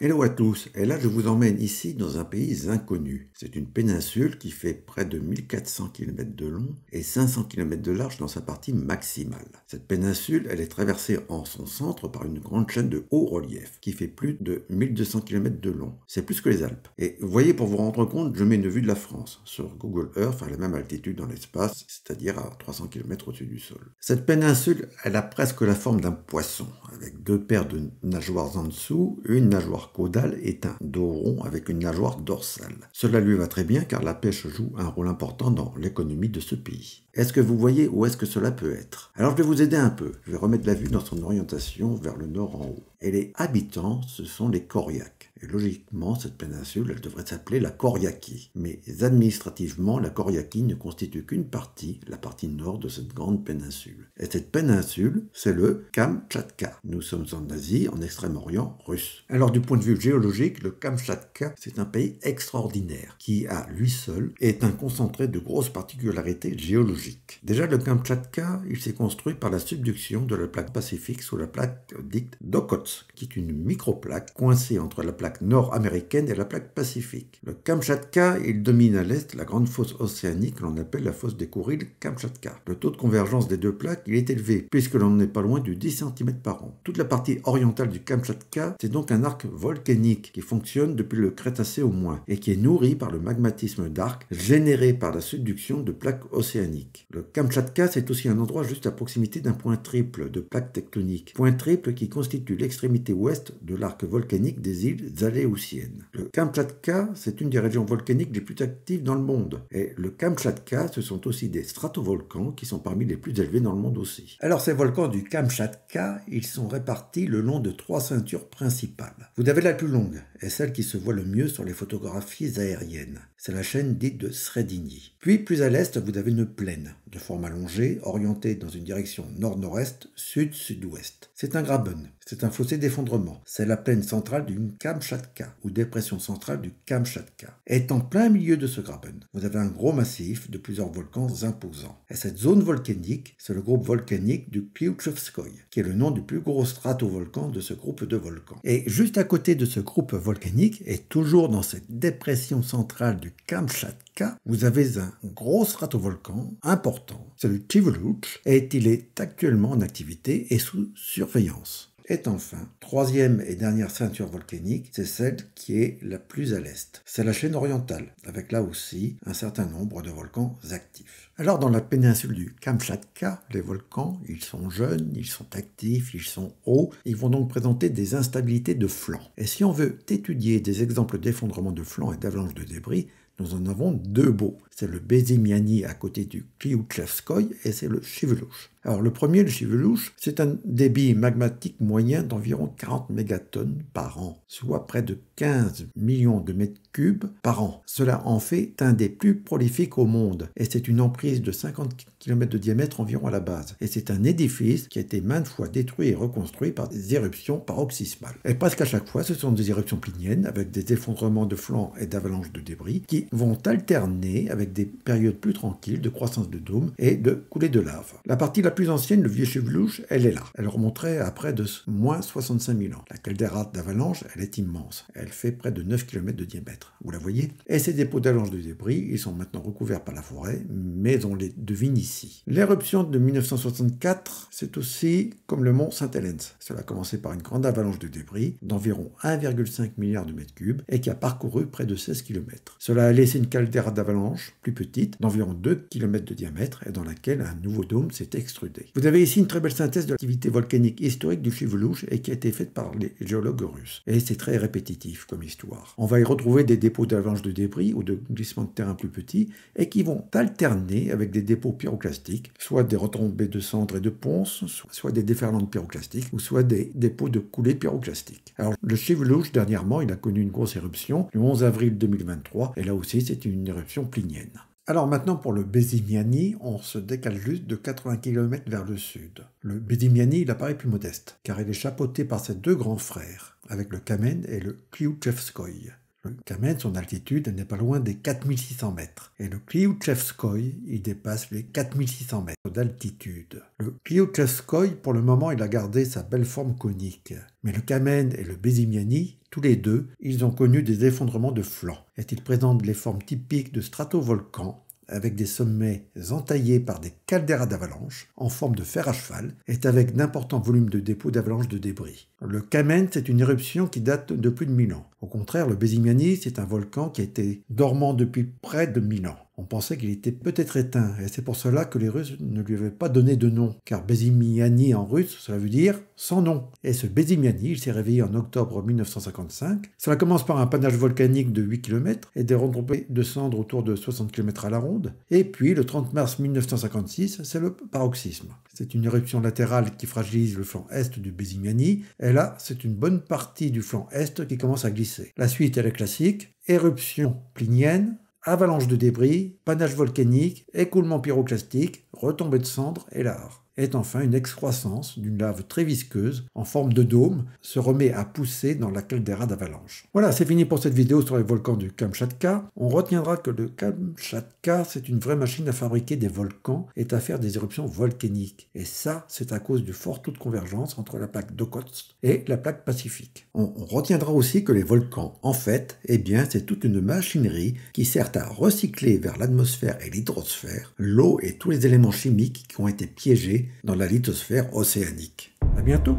Hello à tous, et là je vous emmène ici dans un pays inconnu. C'est une péninsule qui fait près de 1400 km de long et 500 km de large dans sa partie maximale. Cette péninsule, elle est traversée en son centre par une grande chaîne de haut relief qui fait plus de 1200 km de long. C'est plus que les Alpes. Et vous voyez, pour vous rendre compte, je mets une vue de la France sur Google Earth à la même altitude dans l'espace, c'est-à-dire à 300 km au-dessus du sol. Cette péninsule, elle a presque la forme d'un poisson, avec deux paires de nageoires en dessous, une nageoire caudale est un dos rond avec une nageoire dorsale. Cela lui va très bien car la pêche joue un rôle important dans l'économie de ce pays. Est-ce que vous voyez où est-ce que cela peut être? Alors je vais vous aider un peu. Je vais remettre la vue dans son orientation vers le nord en haut. Et les habitants, ce sont les Koryak. Et logiquement, cette péninsule, elle devrait s'appeler la Koryaki. Mais administrativement, la Koryaki ne constitue qu'une partie, la partie nord de cette grande péninsule. Et cette péninsule, c'est le Kamtchatka. Nous sommes en Asie, en Extrême-Orient russe. Alors du point de vue géologique, le Kamtchatka, c'est un pays extraordinaire, qui à lui seul est un concentré de grosses particularités géologiques. Déjà, le Kamtchatka, il s'est construit par la subduction de la plaque pacifique sous la plaque dite d'Okhotsk, qui est une microplaque coincée entre la plaque nord-américaine et la plaque pacifique. Le Kamtchatka, il domine à l'est la grande fosse océanique que l'on appelle la fosse des Kouriles Kamtchatka. Le taux de convergence des deux plaques, il est élevé, puisque l'on n'est pas loin du 10 cm par an. Toute la partie orientale du Kamtchatka, c'est donc un arc volcanique qui fonctionne depuis le Crétacé au moins, et qui est nourri par le magmatisme d'arc généré par la subduction de plaques océaniques. Le Kamtchatka, c'est aussi un endroit juste à proximité d'un point triple de plaques tectoniques. Point triple qui constitue l'extrémité ouest de l'arc volcanique des îles Aléoutiennes. Le Kamtchatka, c'est une des régions volcaniques les plus actives dans le monde. Et le Kamtchatka, ce sont aussi des stratovolcans qui sont parmi les plus élevés dans le monde aussi. Alors ces volcans du Kamtchatka, ils sont répartis le long de trois ceintures principales. Vous avez la plus longue, et celle qui se voit le mieux sur les photographies aériennes. C'est la chaîne dite de Sredini. Puis plus à l'est, vous avez une plaine, de forme allongée, orientée dans une direction nord-nord-est, sud-sud-ouest. C'est un graben, c'est un fossé d'effondrement. C'est la plaine centrale du Kamtchatka, ou dépression centrale du Kamtchatka. Et en plein milieu de ce graben, vous avez un gros massif de plusieurs volcans imposants. Et cette zone volcanique, c'est le groupe volcanique du Kliuchevskoï, qui est le nom du plus gros stratovolcan de ce groupe de volcans. Et juste à côté de ce groupe volcanique, et toujours dans cette dépression centrale du Kamtchatka, vous avez un gros stratovolcan important, c'est le Chiveluch, et il est actuellement en activité et sous surveillance. Et enfin, troisième et dernière ceinture volcanique, c'est celle qui est la plus à l'est. C'est la chaîne orientale, avec là aussi un certain nombre de volcans actifs. Alors dans la péninsule du Kamtchatka, les volcans, ils sont jeunes, ils sont actifs, ils sont hauts, ils vont donc présenter des instabilités de flanc. Et si on veut étudier des exemples d'effondrement de flanc et d'avalanches de débris, nous en avons deux beaux. C'est le Bezimiany à côté du Kliuchevskoï et c'est le Chiveluch. Alors le premier, le Chiveluch, c'est un débit magmatique moyen d'environ 40 mégatonnes par an, soit près de 15 millions de mètres cubes par an. Cela en fait un des plus prolifiques au monde et c'est une emprise de 50 km de diamètre environ à la base. Et c'est un édifice qui a été maintes fois détruit et reconstruit par des éruptions paroxysmales. Et presque à chaque fois, ce sont des éruptions pliniennes avec des effondrements de flancs et d'avalanches de débris qui vont alterner avec des périodes plus tranquilles de croissance de dômes et de coulées de lave. La partie la plus ancienne, le vieux Chiveluch, elle est là. Elle remonterait à près de moins 65 000 ans. La caldeira d'avalanche, elle est immense. Elle fait près de 9 km de diamètre. Vous la voyez? Et ces dépôts d'avalanche de débris, ils sont maintenant recouverts par la forêt, mais on les devine ici. L'éruption de 1964, c'est aussi comme le mont Saint-Helens. Cela a commencé par une grande avalanche de débris d'environ 1,5 milliard de mètres cubes et qui a parcouru près de 16 km. Cela a laissé une caldeira d'avalanche plus petite, d'environ 2 km de diamètre et dans laquelle un nouveau dôme s'est extrudé. Vous avez ici une très belle synthèse de l'activité volcanique historique du Chiveluch et qui a été faite par les géologues russes. Et c'est très répétitif comme histoire. On va y retrouver des dépôts d'avalanche de débris ou de glissements de terrain plus petits et qui vont alterner avec des dépôts pyroclastiques, soit des retombées de cendres et de ponces, soit des déferlantes pyroclastiques ou soit des dépôts de coulées pyroclastiques. Alors le Chiveluch, dernièrement, il a connu une grosse éruption le 11 avril 2023 et là aussi c'est une éruption plinienne. Alors maintenant pour le Bezimiany, on se décale juste de 80 km vers le sud. Le Bezimiany, il apparaît plus modeste, car il est chapeauté par ses deux grands frères, avec le Kamen et le Kliuchevskoï. Le Kamen, son altitude, elle n'est pas loin des 4600 mètres. Et le Kliuchevskoï, il dépasse les 4600 mètres d'altitude. Le Kliuchevskoï, pour le moment, il a gardé sa belle forme conique. Mais le Kamen et le Bezimiani, tous les deux, ils ont connu des effondrements de flancs. Et ils présentent les formes typiques de stratovolcans, avec des sommets entaillés par des calderas d'avalanche en forme de fer à cheval et avec d'importants volumes de dépôts d'avalanches de débris. Le Kamen, c'est une éruption qui date de plus de 1000 ans. Au contraire, le Bezimiani, c'est un volcan qui a été dormant depuis près de 1000 ans. On pensait qu'il était peut-être éteint, et c'est pour cela que les Russes ne lui avaient pas donné de nom, car Bezimiani en russe, cela veut dire sans nom. Et ce Bezimiani, il s'est réveillé en octobre 1955. Cela commence par un panache volcanique de 8 km et des retombées de cendres autour de 60 km à la ronde. Et puis, le 30 mars 1956, c'est le paroxysme. C'est une éruption latérale qui fragilise le flanc est du Bezimiani, et là, c'est une bonne partie du flanc est qui commence à glisser. La suite, elle est classique, éruption plinienne, avalanche de débris, panache volcanique, écoulement pyroclastique, retombée de cendres et lave. Et enfin une excroissance d'une lave très visqueuse en forme de dôme se remet à pousser dans la caldeira d'avalanche. Voilà, c'est fini pour cette vidéo sur les volcans du Kamchatka. On retiendra que le Kamchatka, c'est une vraie machine à fabriquer des volcans et à faire des éruptions volcaniques. Et ça, c'est à cause du fort taux de convergence entre la plaque d'Okhotsk et la plaque pacifique. On retiendra aussi que les volcans, en fait, eh bien, c'est toute une machinerie qui sert à recycler vers l'atmosphère et l'hydrosphère l'eau et tous les éléments chimiques qui ont été piégés dans la lithosphère océanique. À bientôt!